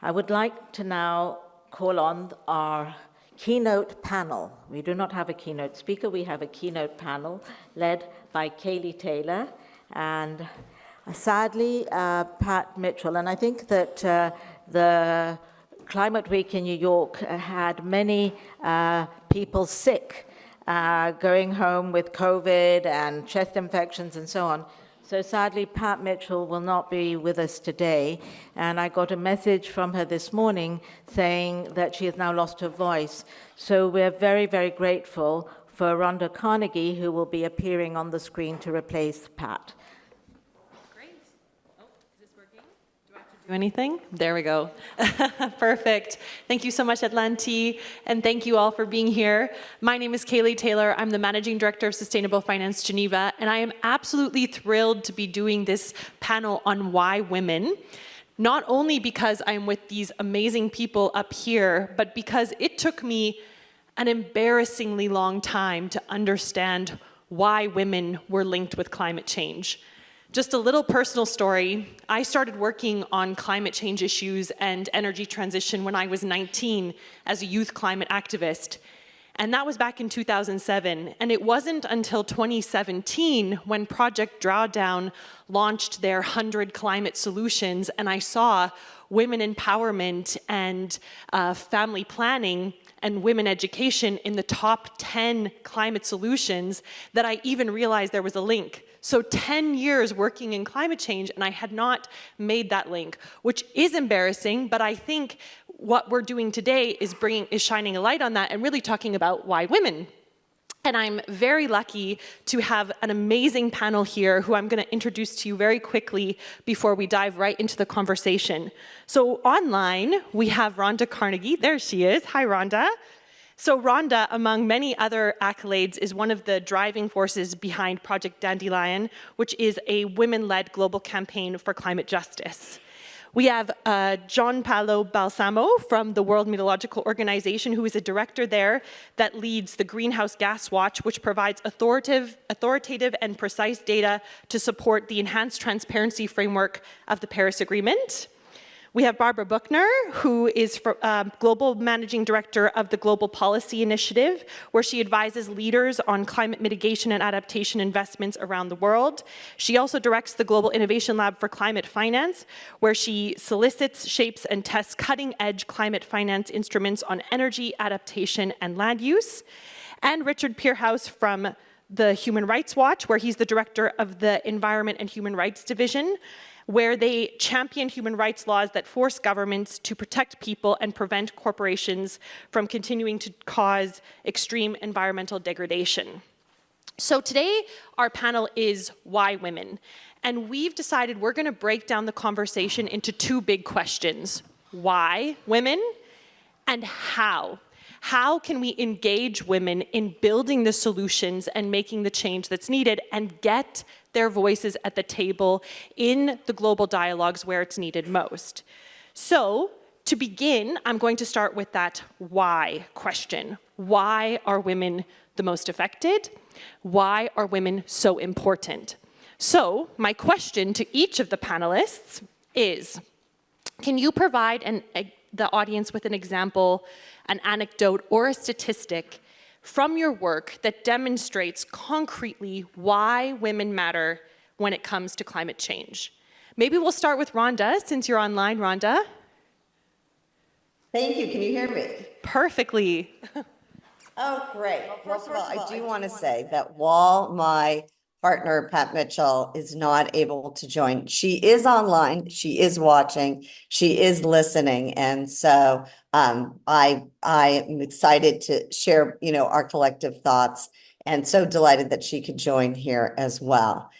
I would like to now call on our keynote panel. We do not have a keynote speaker, we have a keynote panel led by Kaylee Taylor and sadly Pat Mitchell. And I think that the Climate Week in New York had many people sick, going home with COVID and chest infections and so on. So sadly, Pat Mitchell will not be with us today. And I got a message from her this morning saying that she has now lost her voice. So we're very, very grateful for Rhonda Carnegie, who will be appearing on the screen to replace Pat. Great. Oh, is this working? Do I have to do anything? There we go. Perfect. Thank you so much, Atlanti, and thank you all for being here. My name is Kaylee Taylor. I'm the Managing Director of Sustainable Finance Geneva, and I am absolutely thrilled to be doing this panel on why women, not only because I'm with these amazing people up here, but because it took me an embarrassingly long time to understand why women were linked with climate change. Just a little personal story. I started working on climate change issues and energy transition when I was 19 as a youth climate activist. And that was back in 2007. And it wasn't until 2017 when Project Drawdown launched their 100 climate solutions, and I saw women empowerment and family planning and women education in the top 10 climate solutions that I even realized there was a link. So 10 years working in climate change, and I had not made that link, which is embarrassing, but I think what we're doing today is shining a light on that and really talking about why women. And I'm very lucky to have an amazing panel here who I'm going to introduce to you very quickly before we dive right into the conversation. So online, we have Rhonda Carnegie. There she is. Hi, Rhonda. So Rhonda, among many other accolades, is one of the driving forces behind Project Dandelion, which is a women-led global campaign for climate justice. We have Gianpaolo Balsamo from the World Meteorological Organization, who is a director there that leads the Greenhouse Gas Watch, which provides authoritative and precise data to support the enhanced transparency framework of the Paris Agreement. We have Barbara Buchner, who is Global Managing Director of the Global Policy Initiative, where she advises leaders on climate mitigation and adaptation investments around the world. She also directs the Global Innovation Lab for Climate Finance, where she solicits, shapes, and tests cutting-edge climate finance instruments on energy, adaptation, and land use. And Richard Peerhouse from the Human Rights Watch, where he's the Director of the Environment and Human Rights Division, where they champion human rights laws that force governments to protect people and prevent corporations from continuing to cause extreme environmental degradation. So today, our panel is Why Women? And we've decided we're going to break down the conversation into two big questions. Why women? And how? How can we engage women in building the solutions and making the change that's needed and get their voices at the table in the global dialogues where it's needed most? So, to begin, I'm going to start with that why question. Why are women the most affected? Why are women so important? So, my question to each of the panelists is, can you provide the audience with an example, an anecdote, or a statistic from your work that demonstrates concretely why women matter when it comes to climate change? Maybe we'll start with Rhonda, since you're online, Rhonda. Thank you. Can you hear me? Perfectly. Oh, great. Well, first of all, I do want to say that while my partner, Pat Mitchell, is not able to join, she is online, she is watching, she is listening. And so I am excited to share, our collective thoughts, and so delighted that she could join here as well.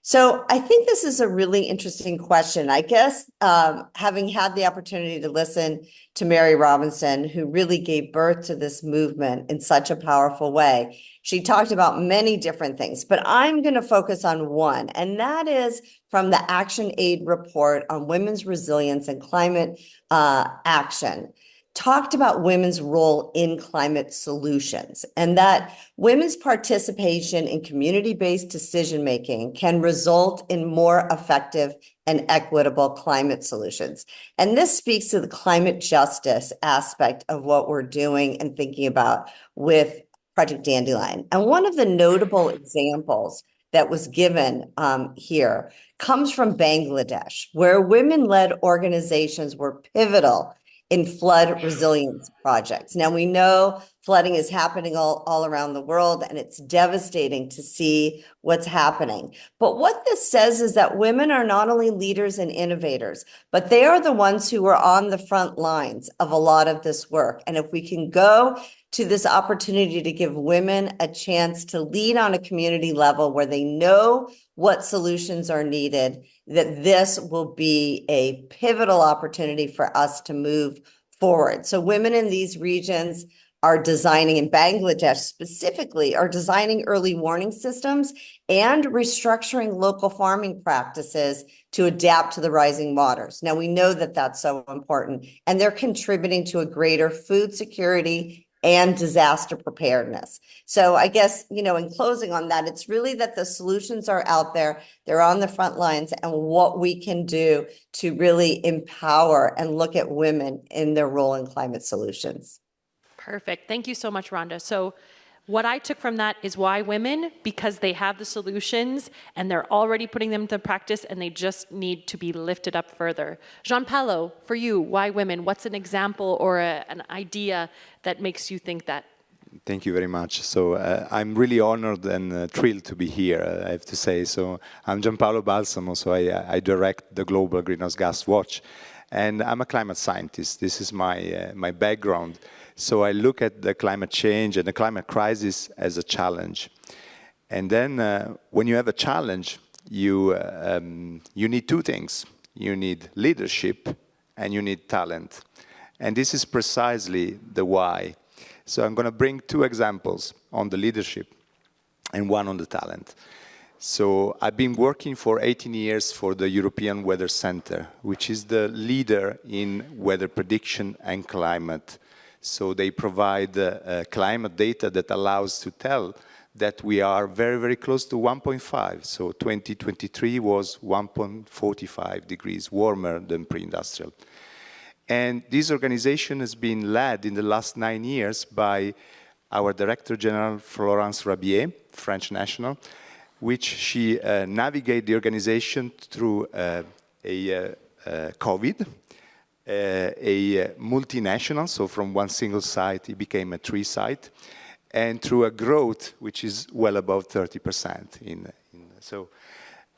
So I think this is a really interesting question. I guess having had the opportunity to listen to Mary Robinson, who really gave birth to this movement in such a powerful way, she talked about many different things, but I'm going to focus on one, and that is from the Action Aid report on women's resilience and climate action. talked about women's role in climate solutions and that women's participation in community-based decision-making can result in more effective and equitable climate solutions. And this speaks to the climate justice aspect of what we're doing and thinking about with Project Dandelion. And one of the notable examples that was given here comes from Bangladesh, where women-led organizations were pivotal in flood resilience projects. Now, we know flooding is happening all around the world, and it's devastating to see what's happening. But what this says is that women are not only leaders and innovators, but they are the ones who are on the front lines of a lot of this work. And if we can go to this opportunity to give women a chance to lead on a community level where they know what solutions are needed, that this will be a pivotal opportunity for us to move forward. So women in these regions are designing, in Bangladesh specifically, are designing early warning systems and restructuring local farming practices to adapt to the rising waters. Now, we know that that's so important, and they're contributing to a greater food security and disaster preparedness. So I guess, in closing on that, it's really that the solutions are out there, they're on the front lines, and what we can do to really empower and look at women in their role in climate solutions. Perfect. Thank you so much, Rhonda. So what I took from that is why women, because they have the solutions and they're already putting them into practice and they just need to be lifted up further. Jean-Paolo, for you, why women? What's an example or an idea that makes you think that? Thank you very much. So I'm really honored and thrilled to be here, I have to say. So I'm Gianpaolo Balsamo, so I direct the Global Greenhouse Gas Watch, and I'm a climate scientist. This is my background. So I look at the climate change and the climate crisis as a challenge. And then when you have a challenge, you need two things. You need leadership and you need talent. And this is precisely the why. So I'm going to bring two examples on the leadership and one on the talent. So I've been working for 18 years for the European Weather Center, which is the leader in weather prediction and climate. So they provide climate data that allows to tell that we are very, very close to 1.5. So 2023 was 1.45 degrees warmer than pre-industrial. And this organization has been led in the last 9 years by our Director General, Florence Rabier, French national, which she navigated the organization through COVID, a multinational, so from one single site, it became a 3-site, and through a growth which is well above 30%. So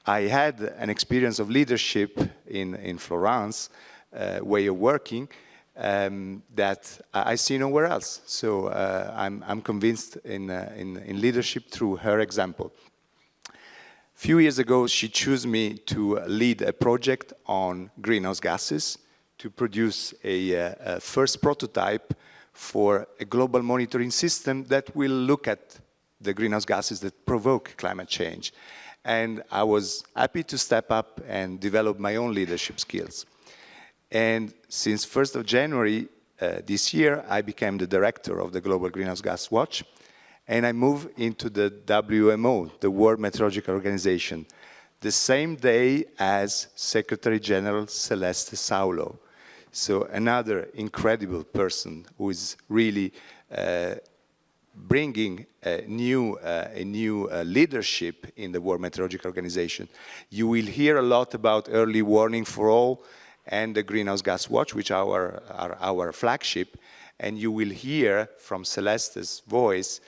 I had an experience of leadership in Florence, way of working, that I see nowhere else. So I'm convinced in leadership through her example. A few years ago, she chose me to lead a project on greenhouse gases, to produce a first prototype for a global monitoring system that will look at the greenhouse gases that provoke climate change. And I was happy to step up and develop my own leadership skills. And since 1st of January this year, I became the director of the Global Greenhouse Gas Watch, and I moved into the WMO, the World Meteorological Organization, the same day as Secretary General Celeste Saulo. So another incredible person who is really bringing a new leadership in the World Meteorological Organization. You will hear a lot about early warning for all and the Greenhouse Gas Watch, which are our flagship. And you will hear from Celeste's voice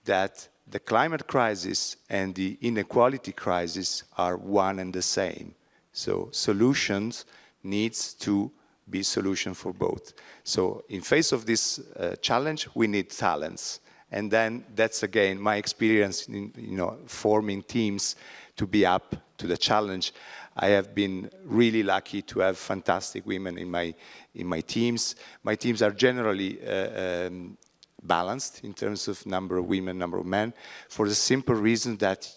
that the climate crisis and the inequality crisis are one and the same. So solutions needs to be solution for both. So in face of this challenge, we need talents. And then that's again my experience in forming teams to be up to the challenge. I have been really lucky to have fantastic women in my teams. My teams are generally balanced in terms of number of women, number of men, for the simple reason that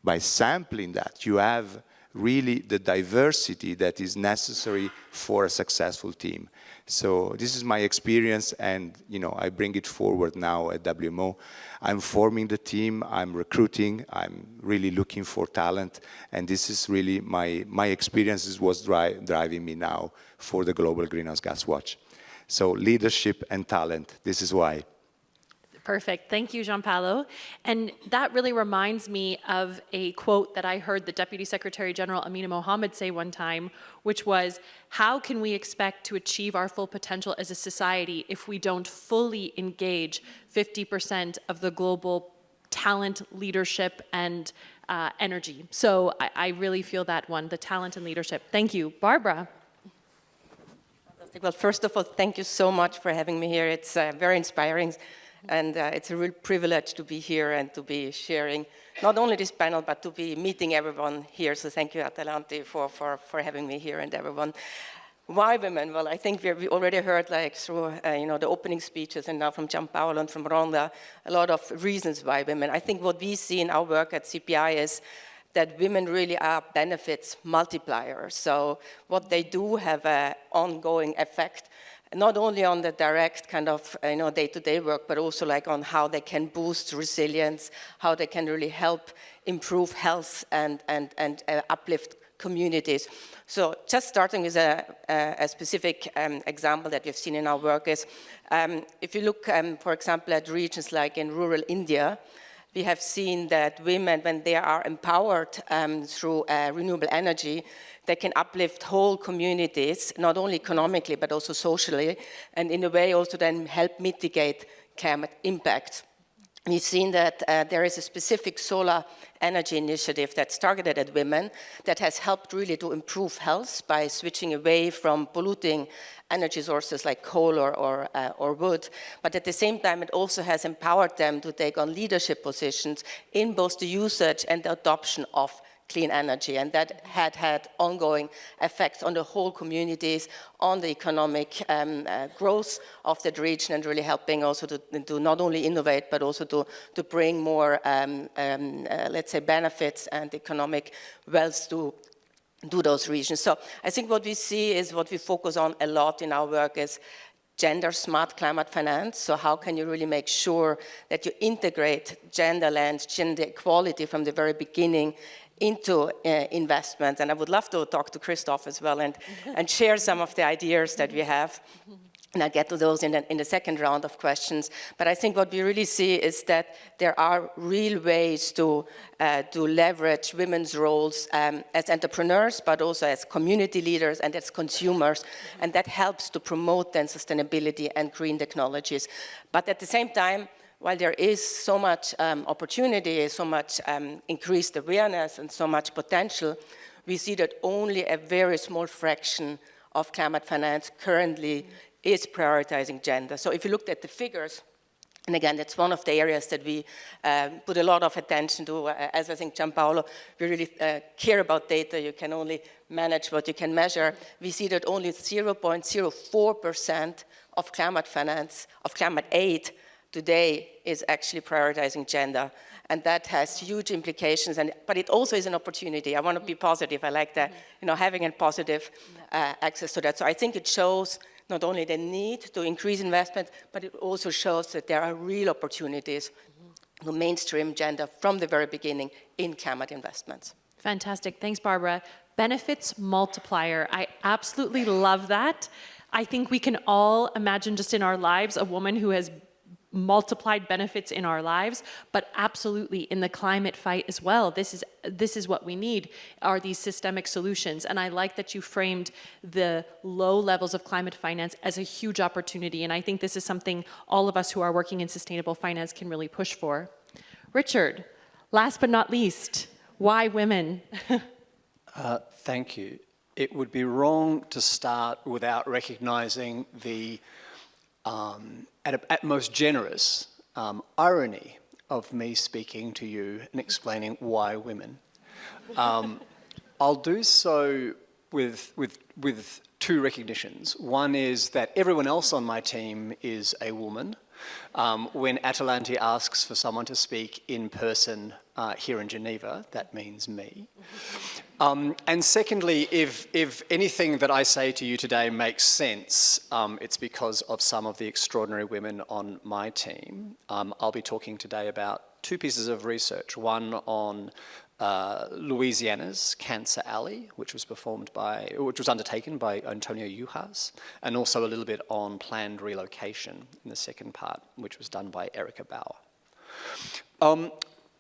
by sampling that, you have really the diversity that is necessary for a successful team. So this is my experience, and I bring it forward now at WMO. I'm forming the team, I'm recruiting, I'm really looking for talent, and this is really my experience is what's driving me now for the Global Greenhouse Gas Watch. So leadership and talent, this is why. Perfect. Thank you, Gianpaolo. And that really reminds me of a quote that I heard the Deputy Secretary General Amina Mohammed say one time, which was, how can we expect to achieve our full potential as a society if we don't fully engage 50% of the global talent, leadership, and energy? So I really feel that one, the talent and leadership. Thank you. Barbara. Well, first of all, thank you so much for having me here. It's very inspiring. And it's a real privilege to be here and to be sharing not only this panel, but to be meeting everyone here. So thank you, Atalante, for having me here, and everyone. Why women? Well, I think we already heard, through the opening speeches, and now from Gianpaolo and from Rhonda, a lot of reasons why women. I think what we see in our work at CPI is that women really are benefits multipliers. So what they do have an ongoing effect, not only on the direct kind of day-to-day work, but also on how they can boost resilience, how they can really help improve health and uplift communities. So just starting with a specific example that we've seen in our work is, if you look, for example, at regions like in rural India, we have seen that women, when they are empowered through renewable energy, they can uplift whole communities, not only economically, but also socially, and in a way also then help mitigate climate impact. We've seen that there is a specific solar energy initiative that's targeted at women that has helped really to improve health by switching away from polluting energy sources like coal or wood. But at the same time, it also has empowered them to take on leadership positions in both the usage and the adoption of clean energy, and that had ongoing effects on the whole communities, on the economic growth of that region, and really helping also to not only innovate, but also to bring more, let's say, benefits and economic wealth to those regions. So I think what we see is what we focus on a lot in our work is gender smart climate finance. So how can you really make sure that you integrate gender lens, gender equality from the very beginning into investments? And I would love to talk to Christoph as well and share some of the ideas that we have. And I'll get to those in the second round of questions. But I think what we really see is that there are real ways to leverage women's roles as entrepreneurs, but also as community leaders and as consumers. And that helps to promote then sustainability and green technologies. But at the same time, while there is so much opportunity, so much increased awareness and so much potential, we see that only a very small fraction of climate finance currently is prioritizing gender. So if you looked at the figures, and again, that's one of the areas that we put a lot of attention to. As I think Gianpaolo, we really care about data. You can only manage what you can measure. We see that only 0.04% of climate finance, of climate aid today is actually prioritizing gender. And that has huge implications, but it also is an opportunity. I want to be positive. I like that, having a positive access to that. So I think it shows not only the need to increase investment, but it also shows that there are real opportunities to mainstream gender from the very beginning in climate investments. Fantastic. Thanks, Barbara. Benefits multiplier. I absolutely love that. I think we can all imagine just in our lives a woman who has multiplied benefits in our lives, but absolutely in the climate fight as well. This is what we need, are these systemic solutions. And I like that you framed the low levels of climate finance as a huge opportunity. And I think this is something all of us who are working in sustainable finance can really push for. Richard, last but not least, why women? Thank you. It would be wrong to start without recognizing the at most generous irony of me speaking to you and explaining why women. I'll do so with two recognitions. One is that everyone else on my team is a woman. When Atalante asks for someone to speak in person here in Geneva, that means me. And secondly, if anything that I say to you today makes sense, it's because of some of the extraordinary women on my team. I'll be talking today about two pieces of research, one on Louisiana's Cancer Alley, which was undertaken by Antonio Yuhas, and also a little bit on planned relocation in the second part, which was done by Erica Bauer.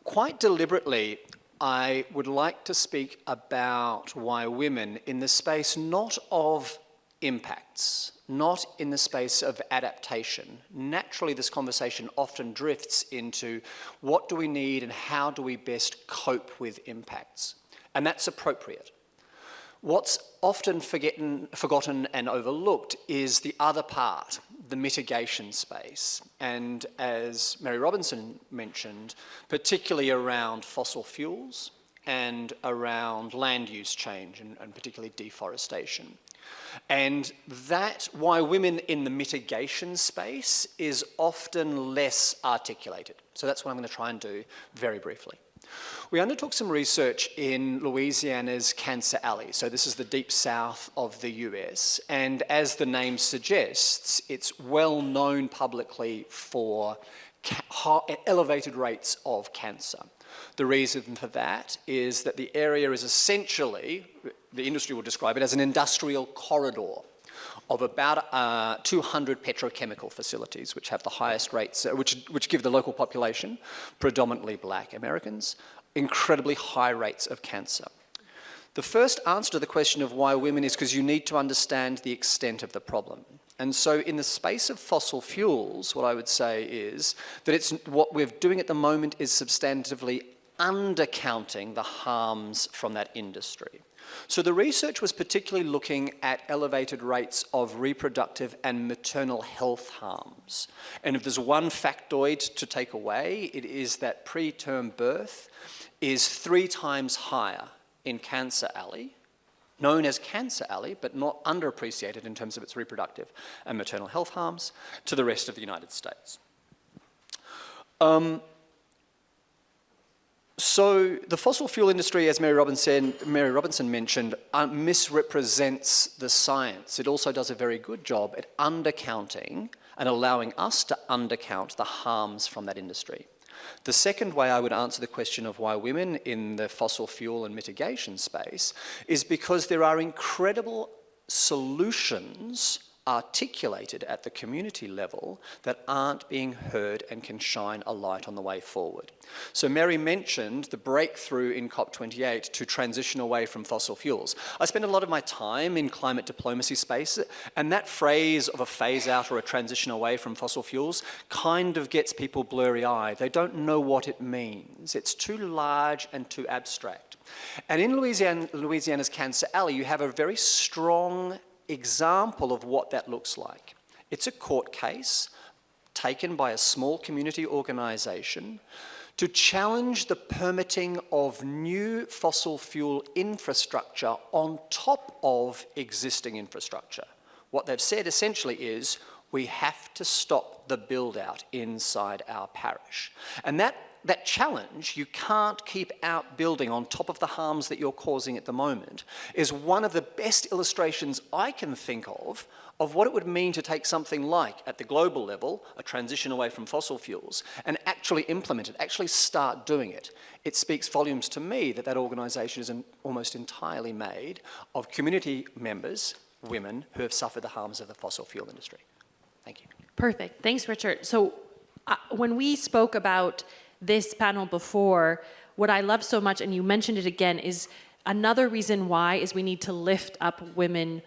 Quite deliberately, I would like to speak about why women in the space not of impacts, not in the space of adaptation. Naturally, this conversation often drifts into what do we need and how do we best cope with impacts? And that's appropriate. What's often forgotten and overlooked is the other part, the mitigation space. And as Mary Robinson mentioned, particularly around fossil fuels and around land use change and particularly deforestation. And that's why women in the mitigation space is often less articulated. So that's what I'm going to try and do very briefly. We undertook some research in Louisiana's Cancer Alley. So this is the deep south of the US. And as the name suggests, it's well known publicly for elevated rates of cancer. The reason for that is that the area is essentially, the industry will describe it as an industrial corridor of about 200 petrochemical facilities, which have the highest rates, which give the local population, predominantly black Americans, incredibly high rates of cancer. The first answer to the question of why women is because you need to understand the extent of the problem. And so in the space of fossil fuels, what I would say is that what we're doing at the moment is substantively undercounting the harms from that industry. So the research was particularly looking at elevated rates of reproductive and maternal health harms. And if there's one factoid to take away, it is that preterm birth is 3 times higher in Cancer Alley, known as Cancer Alley, but not underappreciated in terms of its reproductive and maternal health harms, to the rest of the United States. So the fossil fuel industry, as Mary Robinson mentioned, misrepresents the science. It also does a very good job at undercounting and allowing us to undercount the harms from that industry. The second way I would answer the question of why women in the fossil fuel and mitigation space is because there are incredible solutions articulated at the community level that aren't being heard and can shine a light on the way forward. So Mary mentioned the breakthrough in COP28 to transition away from fossil fuels. I spend a lot of my time in climate diplomacy space, and that phrase of a phase out or a transition away from fossil fuels kind of gets people blurry-eyed. They don't know what it means. It's too large and too abstract. And in Louisiana's Cancer Alley, you have a very strong example of what that looks like. It's a court case taken by a small community organisation to challenge the permitting of new fossil fuel infrastructure on top of existing infrastructure. What they've said essentially is, we have to stop the build-out inside our parish. And that challenge, you can't keep out building on top of the harms that you're causing at the moment, is one of the best illustrations I can think of what it would mean to take something like, at the global level, a transition away from fossil fuels, and actually implement it, actually start doing it. It speaks volumes to me that organisation is almost entirely made of community members, women, who have suffered the harms of the fossil fuel industry. Thank you. Perfect. Thanks, Richard. So when we spoke about this panel before, what I love so much, and you mentioned it again, is another reason why is we need to lift up women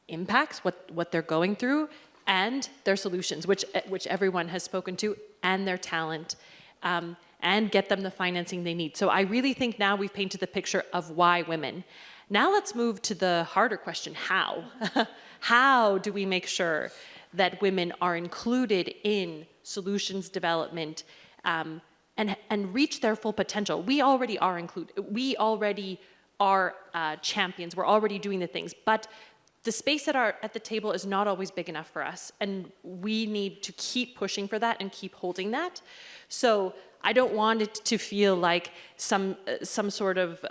impacts, what they're going through, and their solutions, which everyone has spoken to, and their talent, and get them the financing they need. So I really think now we've painted the picture of why women. Now let's move to the harder question, how? How do we make sure that women are included in solutions development, and reach their full potential? We already are included. We already are champions. We're already doing the things, but the space at the table is not always big enough for us, and we need to keep pushing for that and keep holding that. So I don't want it to feel like some sort of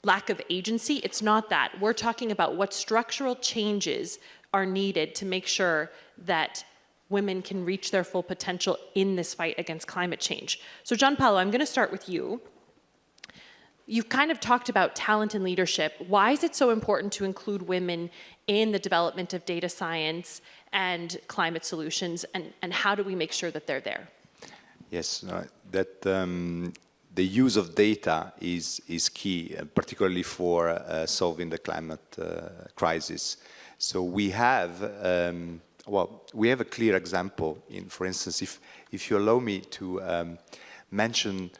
lack of agency. It's not that. We're talking about what structural changes are needed to make sure that women can reach their full potential in this fight against climate change. So Gianpaolo, I'm going to start with you. You've kind of talked about talent and leadership. Why is it so important to include women in the development of data science and climate solutions, and how do we make sure that they're there? Yes, the use of data is key, particularly for solving the climate crisis. So we have, we have a clear example in, for instance, if you allow me to mention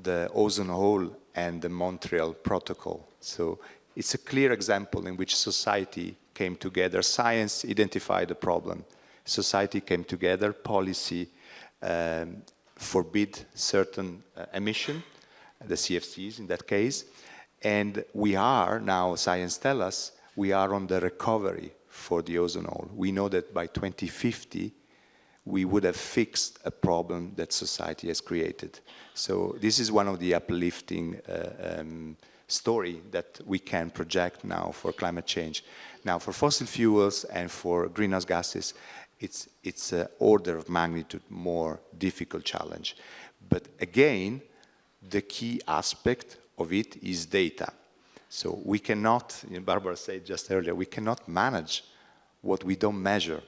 the ozone hole and the Montreal Protocol. So it's a clear example in which society came together, science identified the problem, society came together, policy forbid certain emission, the CFCs in that case, and we are now, science tells us, we are on the recovery for the ozone hole. We know that by 2050, we would have fixed a problem that society has created. So this is one of the uplifting story that we can project now for climate change. Now, for fossil fuels and for greenhouse gases, it's an order of magnitude more difficult challenge. But again, the key aspect of it is data. So we cannot, Barbara said just earlier, we cannot manage what we don't measure.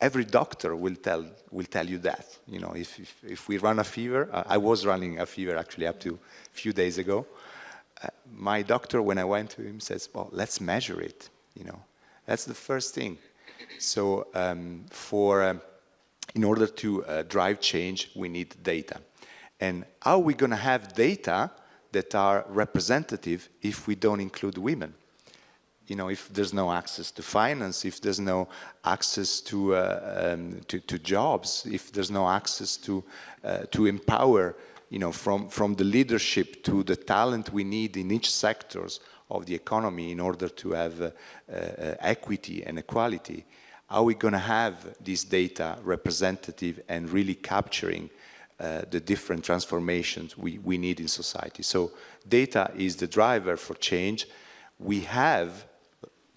Every doctor will tell you that. You know, if we run a fever, I was running a fever actually up to a few days ago. My doctor, when I went to him, says, well, let's measure it. You know, that's the first thing. So in order to drive change, we need data. And how are we going to have data that are representative if we don't include women? You know, if there's no access to finance, if there's no access to jobs, if there's no access to empower, you know, from the leadership to the talent we need in each sectors of the economy in order to have equity and equality, are we going to have this data representative and really capturing the different transformations we need in society? So data is the driver for change. We have,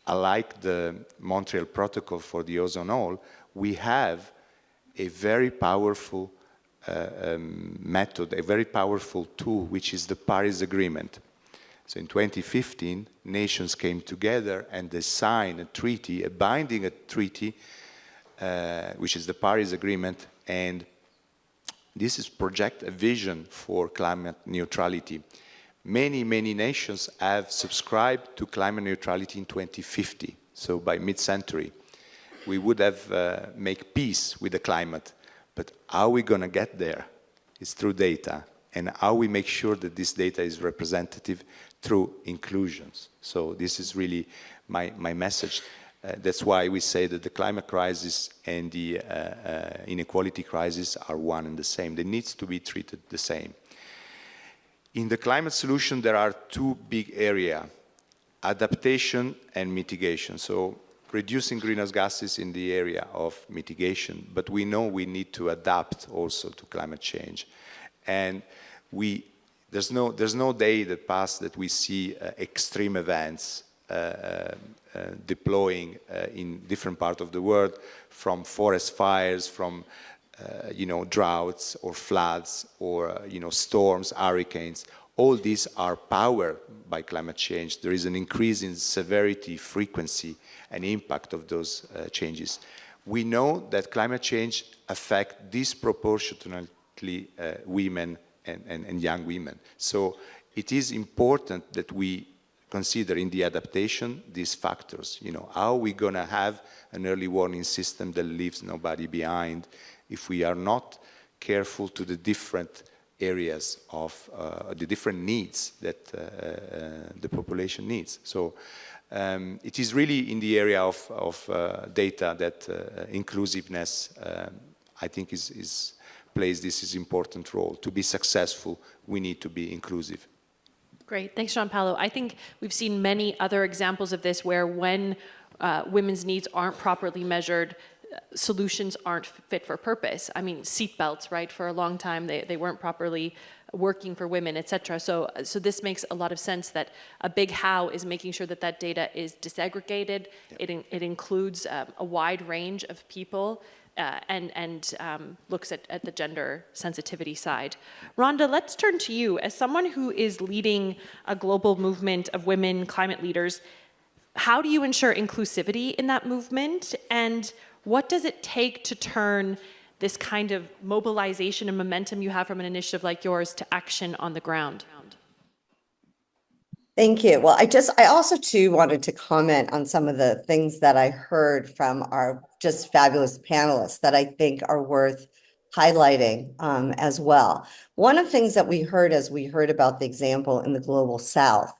like the Montreal Protocol for the ozone hole, we have a very powerful method, a very powerful tool, which is the Paris Agreement. So in 2015, nations came together and they signed a treaty, a binding treaty, which is the Paris Agreement, and this is project a vision for climate neutrality. Many, many nations have subscribed to climate neutrality in 2050, so by mid-century. We would have make peace with the climate, but how are we going to get there? It's through data, and how we make sure that this data is representative through inclusions. So this is really my message. That's why we say that the climate crisis and the inequality crisis are one and the same. They need to be treated the same. In the climate solution, there are two big areas, adaptation and mitigation. So reducing greenhouse gases in the area of mitigation, but we know we need to adapt also to climate change. And there's no day that passes that we see extreme events deploying in different parts of the world, from forest fires, from droughts or floods or storms, hurricanes. All these are powered by climate change. There is an increase in severity, frequency, and impact of those changes. We know that climate change affects disproportionately women and young women. So it is important that we consider in the adaptation these factors. How are we going to have an early warning system that leaves nobody behind if we are not careful to the different areas of the different needs that the population needs? So it is really in the area of data that inclusiveness, I think, plays this important role. To be successful, we need to be inclusive. Great, thanks, Gianpaolo. I think we've seen many other examples of this where when women's needs aren't properly measured, solutions aren't fit for purpose. I mean, seatbelts, right? For a long time, they weren't properly working for women, et cetera. So this makes a lot of sense that a big how is making sure that that data is disaggregated. It includes a wide range of people and looks at the gender sensitivity side. Rhonda, let's turn to you. As someone who is leading a global movement of women climate leaders, how do you ensure inclusivity in that movement? And what does it take to turn this kind of mobilization and momentum you have from an initiative like yours to action on the ground? Thank you. Well, I also too wanted to comment on some of the things that I heard from our just fabulous panelists that I think are worth highlighting as well. One of the things that we heard as we heard about the example in the Global South,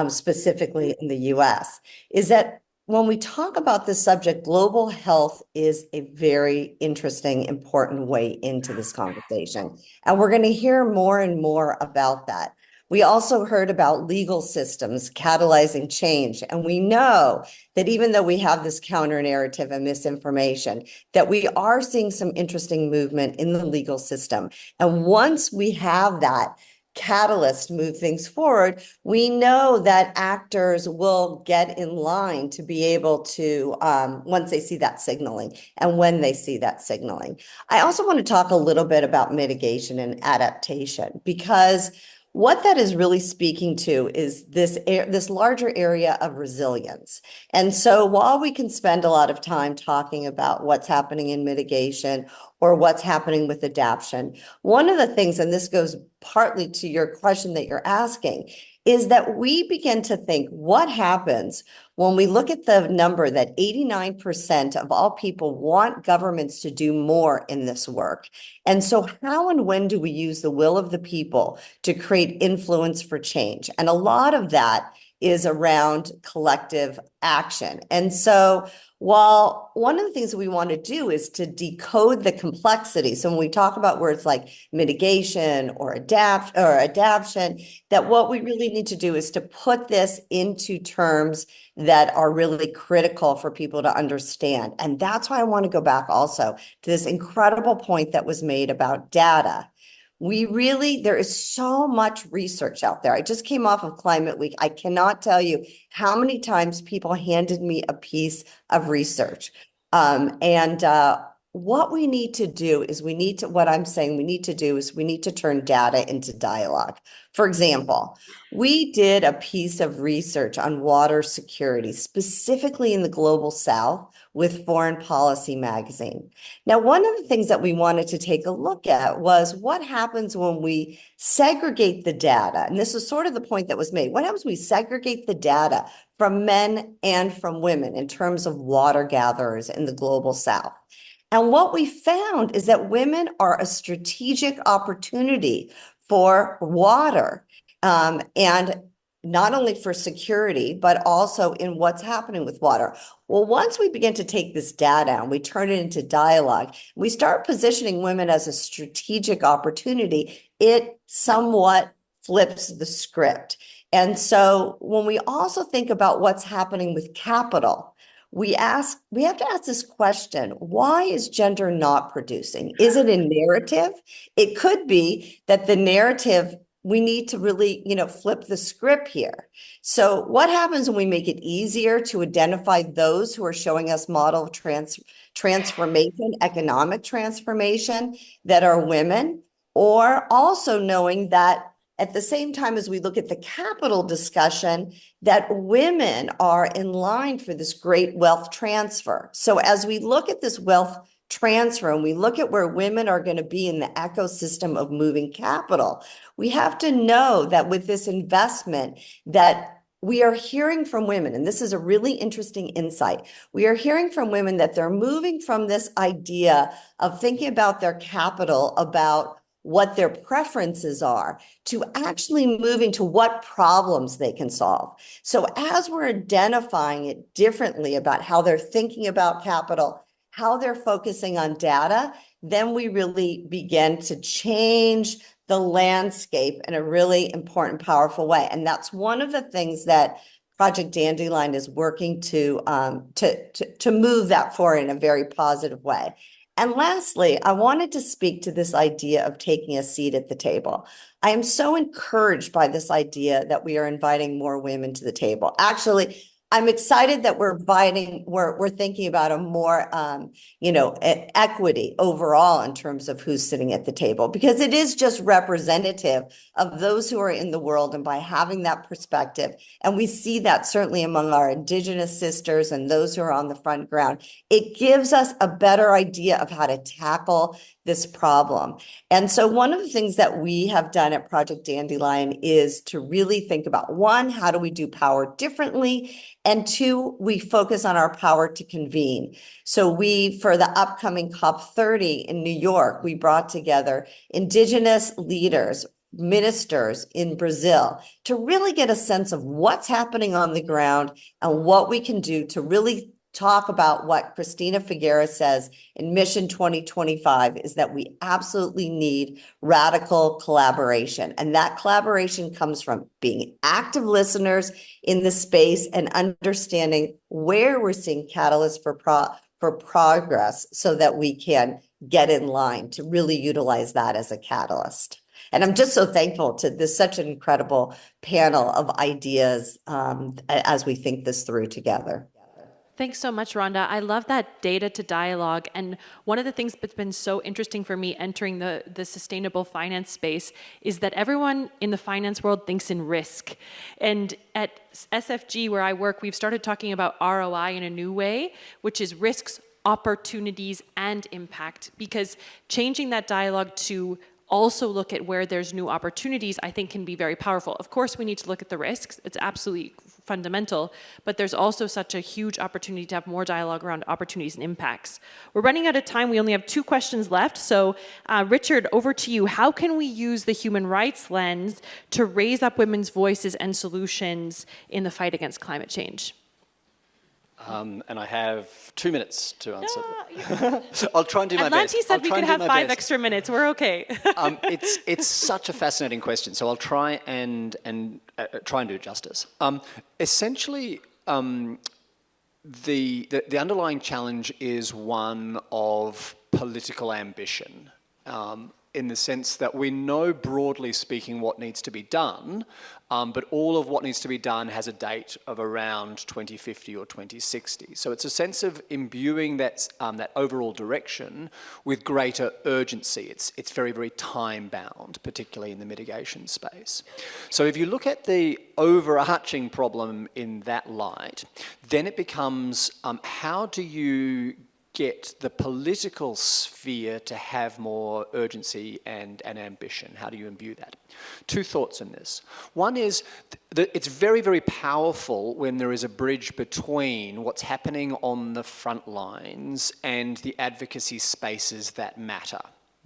specifically in the US, is that when we talk about this subject, global health is a very interesting, important way into this conversation. And we're going to hear more and more about that. We also heard about legal systems catalyzing change. And we know that even though we have this counter narrative and misinformation, that we are seeing some interesting movement in the legal system. And once we have that catalyst move things forward, we know that actors will get in line to be able to, once they see that signaling and when they see that signaling. I also want to talk a little bit about mitigation and adaptation, because what that is really speaking to is this larger area of resilience. And so while we can spend a lot of time talking about what's happening in mitigation or what's happening with adaptation, one of the things, and this goes partly to your question that you're asking, is that we begin to think what happens when we look at the number that 89% of all people want governments to do more in this work. And so how and when do we use the will of the people to create influence for change? And a lot of that is around collective action. And so while one of the things that we want to do is to decode the complexity. So when we talk about words like mitigation or adaptation, that what we really need to do is to put this into terms that are really critical for people to understand. And that's why I want to go back also to this incredible point that was made about data. There is so much research out there. I just came off of Climate Week. I cannot tell you how many times people handed me a piece of research. What we need to do is we need to turn data into dialogue. For example, we did a piece of research on water security, specifically in the Global South, with Foreign Policy magazine. Now, one of the things that we wanted to take a look at was what happens when we segregate the data. And this is sort of the point that was made. What happens when we segregate the data from men and from women in terms of water gatherers in the Global South? And what we found is that women are a strategic opportunity for water, and not only for security, but also in what's happening with water. Well, once we begin to take this data and we turn it into dialogue, we start positioning women as a strategic opportunity, it somewhat flips the script. And so when we also think about what's happening with capital, we have to ask this question: why is gender not producing? Is it a narrative? It could be that the narrative, we need to really, flip the script here. So what happens when we make it easier to identify those who are showing us model transformation, economic transformation, that are women, or also knowing that at the same time as we look at the capital discussion, that women are in line for this great wealth transfer. So as we look at this wealth transfer and we look at where women are going to be in the ecosystem of moving capital, we have to know that with this investment that we are hearing from women, and this is a really interesting insight, we are hearing from women that they're moving from this idea of thinking about their capital, about what their preferences are, to actually moving to what problems they can solve. So as we're identifying it differently about how they're thinking about capital, how they're focusing on data, then we really begin to change the landscape in a really important, powerful way. And that's one of the things that Project Dandelion is working to move that forward in a very positive way. And lastly, I wanted to speak to this idea of taking a seat at the table. I am so encouraged by this idea that we are inviting more women to the table. Actually, I'm excited that we're thinking about a more, equity overall in terms of who's sitting at the table, because it is just representative of those who are in the world. And by having that perspective, and we see that certainly among our Indigenous sisters and those who are on the front ground, it gives us a better idea of how to tackle this problem. And so one of the things that we have done at Project Dandelion is to really think about, one, how do we do power differently? And two, we focus on our power to convene. So for the upcoming COP30 in New York, we brought together Indigenous leaders, ministers in Brazil, to really get a sense of what's happening on the ground and what we can do to really talk about what Christina Figueres says in Mission 2025, is that we absolutely need radical collaboration. And that collaboration comes from being active listeners in the space and understanding where we're seeing catalysts for progress, so that we can get in line to really utilize that as a catalyst. And I'm just so thankful to this, such an incredible panel of ideas as we think this through together. Thanks so much, Rhonda. I love that data to dialogue. And one of the things that's been so interesting for me entering the sustainable finance space is that everyone in the finance world thinks in risk. And at SFG, where I work, we've started talking about ROI in a new way, which is risks, opportunities, and impact. Because changing that dialogue to also look at where there's new opportunities, I think can be very powerful. Of course, we need to look at the risks. It's absolutely fundamental, but there's also such a huge opportunity to have more dialogue around opportunities and impacts. We're running out of time. We only have 2 questions left. So Richard, over to you. How can we use the human rights lens to raise up women's voices and solutions in the fight against climate change? And I have 2 minutes to answer. So I'll try and do my best. Atlanti said we could have 5 extra minutes. We're okay. It's such a fascinating question, so I'll try and try and do it justice. Essentially, the underlying challenge is one of political ambition. In the sense that we know, broadly speaking, what needs to be done, but all of what needs to be done has a date of around 2050 or 2060. So it's a sense of imbuing that overall direction with greater urgency. It's very, very time-bound, particularly in the mitigation space. So if you look at the overarching problem in that light, then it becomes how do you get the political sphere to have more urgency and ambition? How do you imbue that? 2 thoughts in this. One is that it's very, very powerful when there is a bridge between what's happening on the front lines and the advocacy spaces that matter,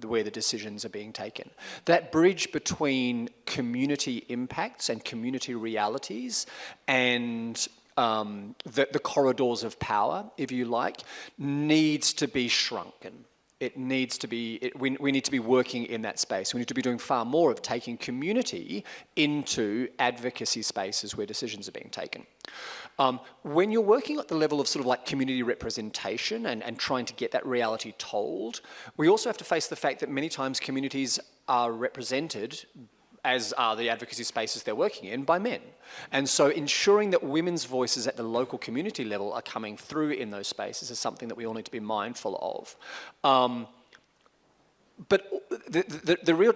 where the decisions are being taken. That bridge between community impacts and community realities and the corridors of power, if you like, needs to be shrunken. It needs to be, we need to be working in that space. We need to be doing far more of taking community into advocacy spaces where decisions are being taken. When you're working at the level of sort of like community representation and trying to get that reality told, we also have to face the fact that many times communities are represented, as are the advocacy spaces they're working in, by men. And so ensuring that women's voices at the local community level are coming through in those spaces is something that we all need to be mindful of. But the real,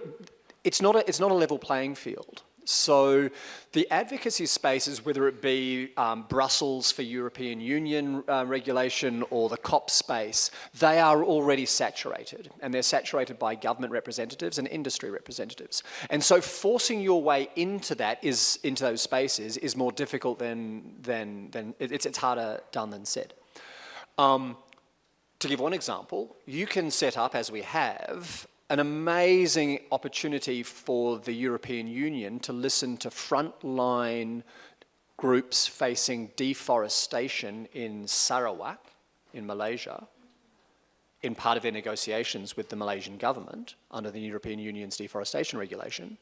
it's not a level playing field. So the advocacy spaces, whether it be Brussels for European Union regulation or the COP space, they are already saturated, and they're saturated by government representatives and industry representatives. And so forcing your way into those spaces is more difficult than it's harder done than said. To give one example, you can set up, as we have, an amazing opportunity for the European Union to listen to frontline groups facing deforestation in Sarawak, in Malaysia, in part of their negotiations with the Malaysian government under the European Union's deforestation regulation.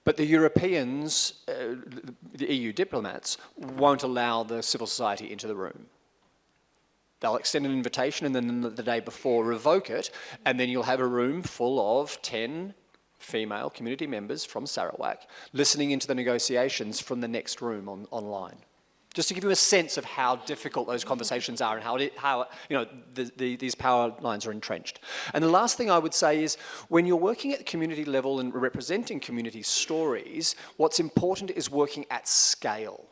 But the Europeans, the EU diplomats, won't allow the civil society into the room. They'll extend an invitation and then the day before revoke it, and then you'll have a room full of 10 female community members from Sarawak listening into the negotiations from the next room online. Just to give you a sense of how difficult those conversations are and how these power lines are entrenched. And the last thing I would say is, when you're working at the community level and representing community stories, what's important is working at scale.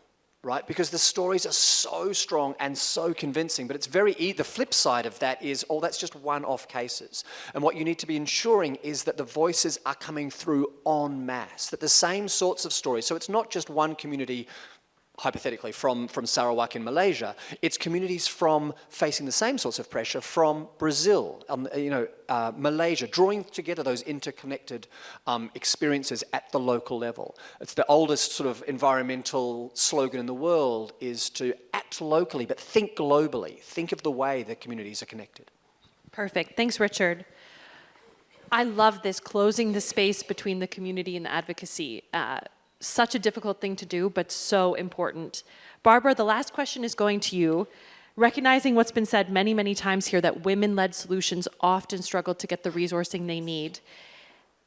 Right? Because the stories are so strong and so convincing, but it's the flip side of that is, that's just one-off cases. And what you need to be ensuring is that the voices are coming through en masse, that the same sorts of stories, so it's not just one community, hypothetically, from Sarawak in Malaysia, it's communities from facing the same sorts of pressure from Brazil, Malaysia, drawing together those interconnected experiences at the local level. It's the oldest sort of environmental slogan in the world, is to act locally, but think globally. Think of the way that communities are connected. Perfect. Thanks, Richard. I love this, closing the space between the community and the advocacy. Such a difficult thing to do, but so important. Barbara, the last question is going to you. Recognizing what's been said many, many times here, that women-led solutions often struggle to get the resourcing they need,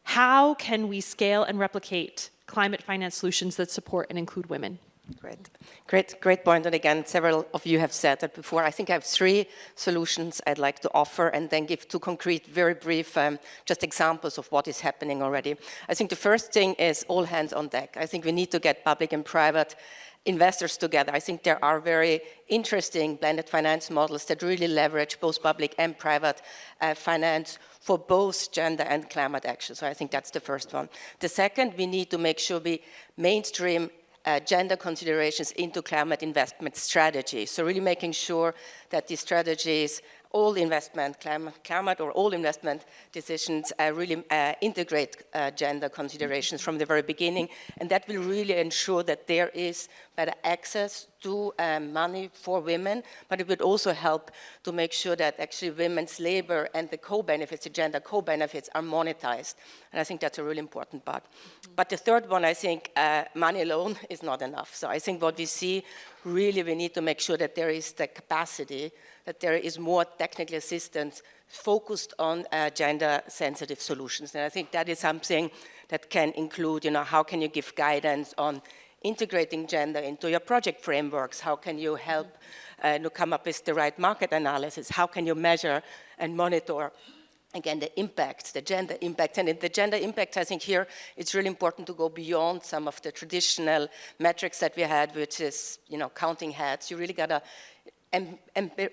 how can we scale and replicate climate finance solutions that support and include women? Great point. And again, several of you have said that before. I think I have 3 solutions I'd like to offer, and then give 2 concrete, very brief, just examples of what is happening already. I think the first thing is all hands on deck. I think we need to get public and private investors together. I think there are very interesting blended finance models that really leverage both public and private finance for both gender and climate action. So I think that's the first one. The second, we need to make sure we mainstream gender considerations into climate investment strategy. So really making sure that these strategies, all investment, climate or all investment decisions really integrate gender considerations from the very beginning. And that will really ensure that there is better access to money for women, but it would also help to make sure that actually women's labor and the co-benefits, the gender co-benefits, are monetized. And I think that's a really important part. But the third one, I think money alone is not enough. So I think what we see, really we need to make sure that there is the capacity, that there is more technical assistance focused on gender-sensitive solutions. And I think that is something that can include, how can you give guidance on integrating gender into your project frameworks? How can you help to come up with the right market analysis? How can you measure and monitor, again, the impacts, the gender impact? And in the gender impact, I think here it's really important to go beyond some of the traditional metrics that we had, which is, counting heads. You really got to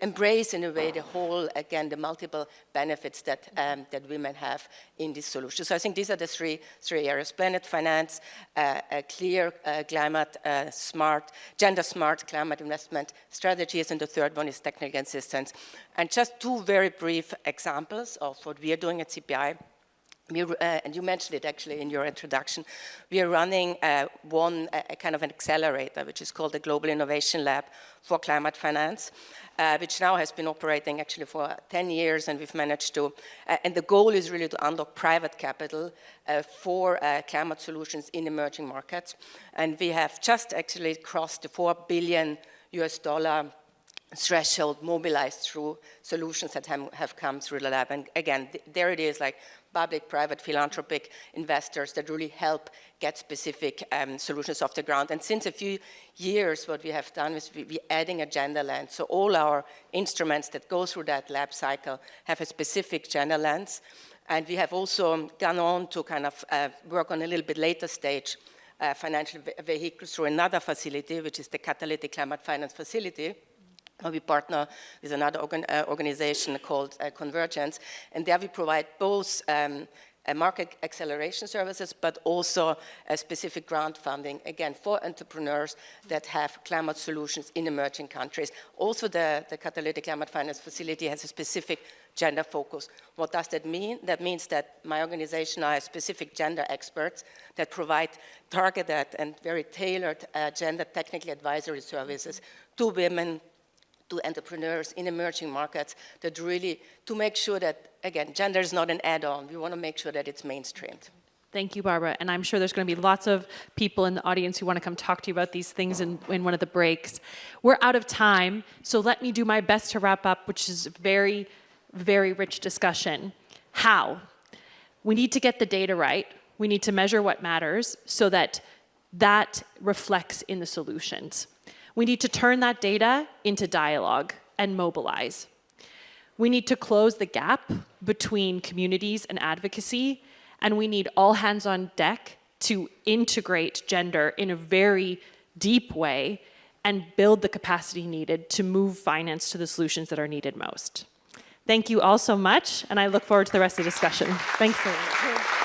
embrace in a way the whole, again, the multiple benefits that that women have in this solution. So I think these are the three areas: planet finance, a clear climate smart, gender smart climate investment strategies, and the third one is technical assistance. And just 2 very brief examples of what we are doing at CPI. And you mentioned it actually in your introduction. We are running a kind of an accelerator, which is called the Global Innovation Lab for Climate Finance, which now has been operating actually for 10 years, and we've managed to, and the goal is really to unlock private capital for climate solutions in emerging markets. And we have just actually crossed the $4 billion threshold mobilized through solutions that have come through the lab. And again, there it is, like public-private philanthropic investors that really help get specific solutions off the ground. And since a few years, what we have done is we're adding a gender lens. So all our instruments that go through that lab cycle have a specific gender lens. And we have also gone on to kind of work on a little bit later stage financial vehicles through another facility, which is the Catalytic Climate Finance Facility. We partner with another organization called Convergence, and there we provide both market acceleration services, but also a specific grant funding, again, for entrepreneurs that have climate solutions in emerging countries. Also, the Catalytic Climate Finance Facility has a specific gender focus. What does that mean? That means that my organization has specific gender experts that provide targeted and very tailored gender technical advisory services to women, to entrepreneurs in emerging markets, that really, to make sure that, again, gender is not an add-on. We want to make sure that it's mainstreamed. Thank you, Barbara. And I'm sure there's going to be lots of people in the audience who want to come talk to you about these things in one of the breaks. We're out of time, so let me do my best to wrap up, which is a very, very rich discussion. How? We need to get the data right. We need to measure what matters so that that reflects in the solutions. We need to turn that data into dialogue and mobilize. We need to close the gap between communities and advocacy, and we need all hands on deck to integrate gender in a very deep way and build the capacity needed to move finance to the solutions that are needed most. Thank you all so much, and I look forward to the rest of the discussion. Thanks so much.